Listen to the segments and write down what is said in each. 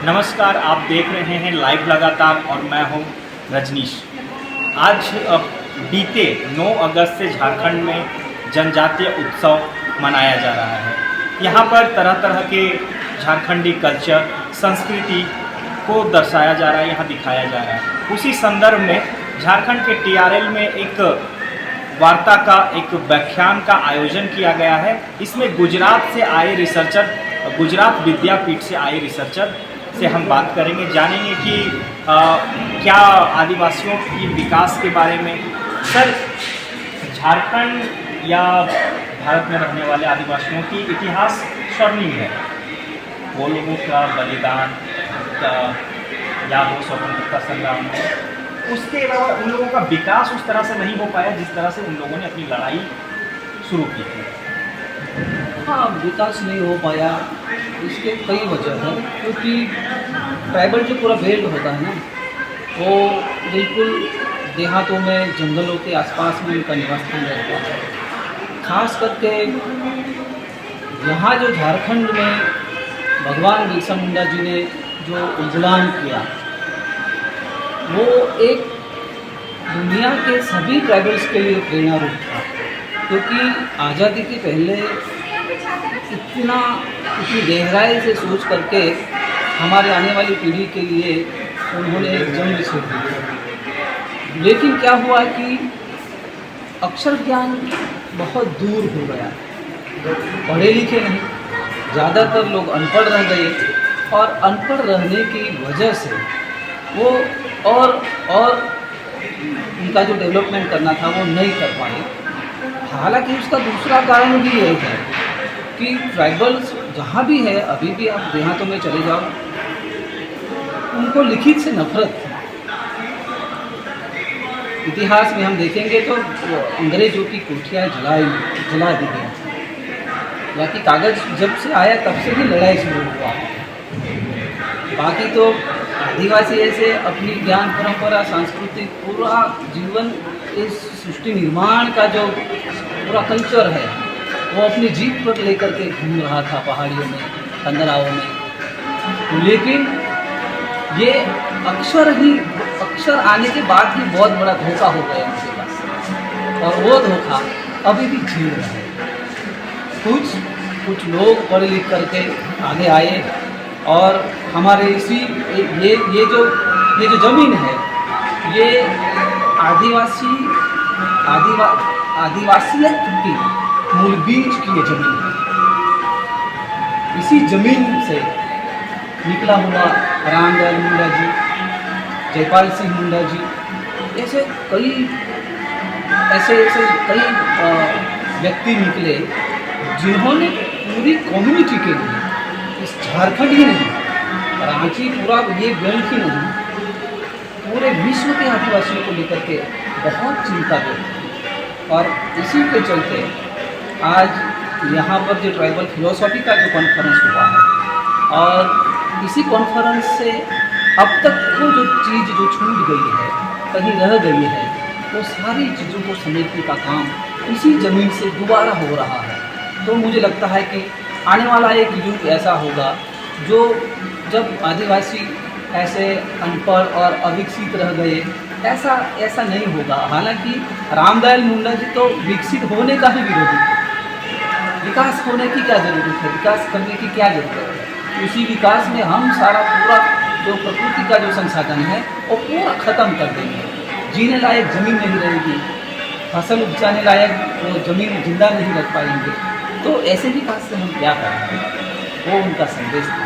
नमस्कार, आप देख रहे हैं लाइव लगातार और मैं हूं रजनीश। आज बीते 9 अगस्त से झारखंड में जनजातीय उत्सव मनाया जा रहा है। यहां पर तरह तरह के झारखंडी कल्चर, संस्कृति को दर्शाया जा रहा है, यहां दिखाया जा रहा है। उसी संदर्भ में झारखंड के TRL में एक वार्ता का, एक व्याख्यान का आयोजन किया गया है। इसमें गुजरात से आए रिसर्चर, गुजरात विद्यापीठ से आए रिसर्चर से हम बात करेंगे, जानेंगे कि क्या आदिवासियों की विकास के बारे में। सर, झारखंड या भारत में रहने वाले आदिवासियों की इतिहास स्वर्णिम है। वो लोगों का बलिदान या वो स्वतंत्रता संग्राम है, उसके अलावा उन लोगों का विकास उस तरह से नहीं हो पाया जिस तरह से उन लोगों ने अपनी लड़ाई शुरू की थी। हाँ, विकास नहीं हो पाया, इसके कई वजह हैं। क्योंकि ट्राइबल जो पूरा बेल्ट होता है ना, वो बिल्कुल देहातों में, जंगलों के आसपास में उनका निवास स्थान रहता है। खास करके यहाँ जो झारखंड में भगवान बिरसा मुंडा जी ने जो उद्गलान किया, वो एक दुनिया के सभी ट्राइबल्स के लिए प्रेरणा रूप था। क्योंकि आज़ादी के पहले इतनी गहराई से सोच करके हमारे आने वाली पीढ़ी के लिए उन्होंने एक जंग छेड़ दी। लेकिन क्या हुआ कि अक्षर ज्ञान बहुत दूर हो गया, पढ़े लिखे नहीं, ज़्यादातर लोग अनपढ़ रह गए और अनपढ़ रहने की वजह से वो और उनका जो डेवलपमेंट करना था वो नहीं कर पाए। हालांकि उसका दूसरा कारण भी यही है कि ट्राइबल्स जहाँ भी है, अभी भी आप देहातों में चले जाओ, उनको लिखित से नफरत थी। इतिहास में हम देखेंगे तो अंग्रेजों की कोठियाँ जला दी गई थी, या कि कागज़ जब से आया तब से ही लड़ाई शुरू हुआ। बाकी तो आदिवासी ऐसे अपनी ज्ञान परंपरा, सांस्कृतिक पूरा जीवन, इस सृष्टि निर्माण का जो पूरा कल्चर है वो अपनी जीप पर लेकर के घूम रहा था पहाड़ियों में, कंदराओं में। लेकिन ये अक्षर आने के बाद ही बहुत बड़ा धोखा हो गया उनके पास, और वो धोखा अभी भी झेल रहा है। कुछ लोग पढ़ लिख करके आगे आए और हमारे इसी ये जो ज़मीन है, ये आदिवासियत की मूल बीज की ये ज़मीन है। इसी ज़मीन से निकला हुआ रामदयाल मुंडा जी, जयपाल सिंह मुंडा जी, ऐसे कई व्यक्ति निकले जिन्होंने पूरी कम्युनिटी के लिए, इस झारखंड ही नहीं, रांची पूरा ये बेल्ट ही नहीं, पूरे विश्व के आदिवासियों को लेकर के बहुत चिंता व्यक्त की। और इसी के चलते आज यहाँ पर जो ट्राइबल फिलोसॉफी का जो कॉन्फ्रेंस हुआ है, और इसी कॉन्फ्रेंस से अब तक वो जो चीज़ जो छूट गई है, कहीं रह गई है, वो सारी चीज़ों को समेटने का काम इसी ज़मीन से दोबारा हो रहा है। तो मुझे लगता है कि आने वाला एक युग ऐसा होगा जो जब आदिवासी ऐसे अनपढ़ और अविकसित रह गए, ऐसा नहीं होगा। हालांकि रामदयाल मुंडा जी तो विकसित होने का ही विरोधी थे। विकास होने की क्या ज़रूरत है, विकास करने की क्या ज़रूरत है? उसी विकास में हम सारा पूरा जो प्रकृति का जो संसाधन है वो पूरा ख़त्म कर देंगे। जीने लायक ज़मीन नहीं रहेगी, फसल उपजाने लायक वो ज़मीन जिंदा नहीं रख पाएंगे। तो ऐसे विकास से हम क्या करेंगे? वो उनका संदेश था।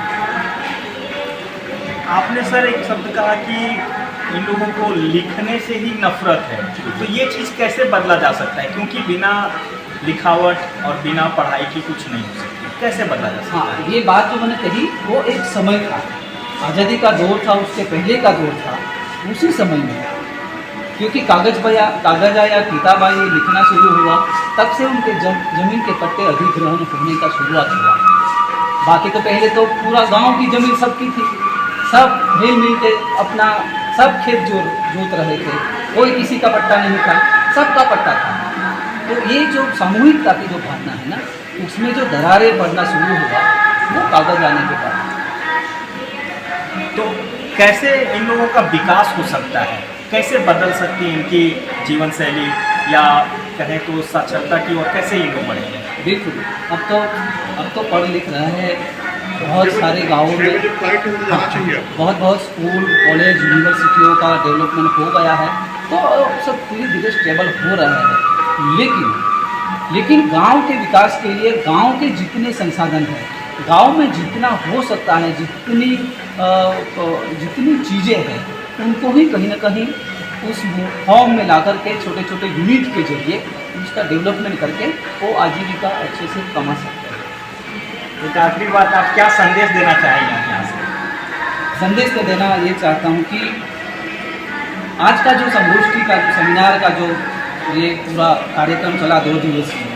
आपने सर एक शब्द कहा कि इन लोगों को लिखने से ही नफरत है, तो ये चीज़ कैसे बदला जा सकता है? क्योंकि बिना लिखावट और बिना पढ़ाई की कुछ नहीं हो सकती, कैसे बदला जा सकता है? हाँ, ये बात जो मैंने कही वो एक समय था, आज़ादी का दौर था, उसके पहले का दौर था, उसी समय में। क्योंकि कागज़ आया, किताब आई, लिखना शुरू हुआ, तब से उनके ज़मीन के पट्टे अधिग्रहण होने का शुरुआत हुआ। बाकी तो पहले तो पूरा गांव की ज़मीन सबकी थी, सब मिल के अपना सब खेत जोत रहे थे, कोई किसी का पट्टा नहीं था, सबका पट्टा था। तो ये जो सामूहिकता की जो भावना है ना, उसमें जो दरारें पड़ना शुरू हुआ वो कागज़ आने के बाद। तो कैसे इन लोगों का विकास हो सकता है, कैसे बदल सकती है इनकी जीवन शैली, या कहें तो साक्षरता की ओर कैसे ये लोग बढ़ेंगे? बिल्कुल। अब तो पढ़ लिख रहे हैं, बहुत सारे गाँवों में बहुत बहुत स्कूल कॉलेज यूनिवर्सिटियों का डेवलपमेंट हो गया है, तो सब धीरे धीरे स्टेबल हो रहा है। लेकिन गांव के विकास के लिए गांव के जितने संसाधन हैं, गांव में जितना हो सकता है, जितनी चीज़ें हैं, उनको ही कहीं ना कहीं उस फॉर्म में ला करके छोटे छोटे यूनिट के जरिए उसका डेवलपमेंट करके वो आजीविका अच्छे से कमा सकते हैं। एक आखिरी बात, आप क्या संदेश देना चाहेंगे यहाँ से? संदेश तो देना ये चाहता हूँ कि आज का जो संगोष्ठी का सेमिनार का जो ये पूरा कार्यक्रम चला 2 दिवसीय,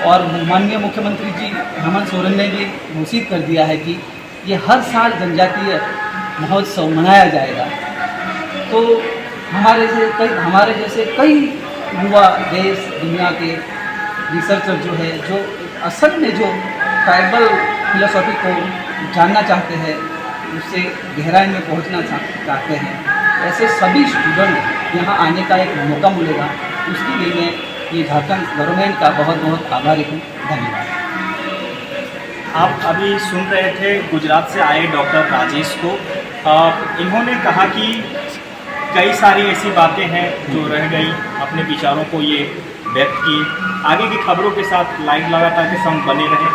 और माननीय मुख्यमंत्री जी हेमंत सोरेन ने भी घोषित कर दिया है कि ये हर साल जनजातीय महोत्सव मनाया जाएगा। तो हमारे जैसे कई युवा देश दुनिया के रिसर्चर जो है, जो असल में जो ट्राइबल फिलोसॉफी को जानना चाहते हैं, उससे गहराई में पहुंचना चाहते हैं, ऐसे सभी स्टूडेंट यहाँ आने का एक मौका मिलेगा। उसके लिए मैं ये झारखंड गवर्नमेंट का बहुत बहुत आभारी हूँ। धन्यवाद। आप अभी सुन रहे थे गुजरात से आए डॉक्टर राजेश को। इन्होंने कहा कि कई सारी ऐसी बातें हैं जो रह गई, अपने विचारों को ये व्यक्त की। आगे की खबरों के साथ लाइव लगातार के संग बने रहें।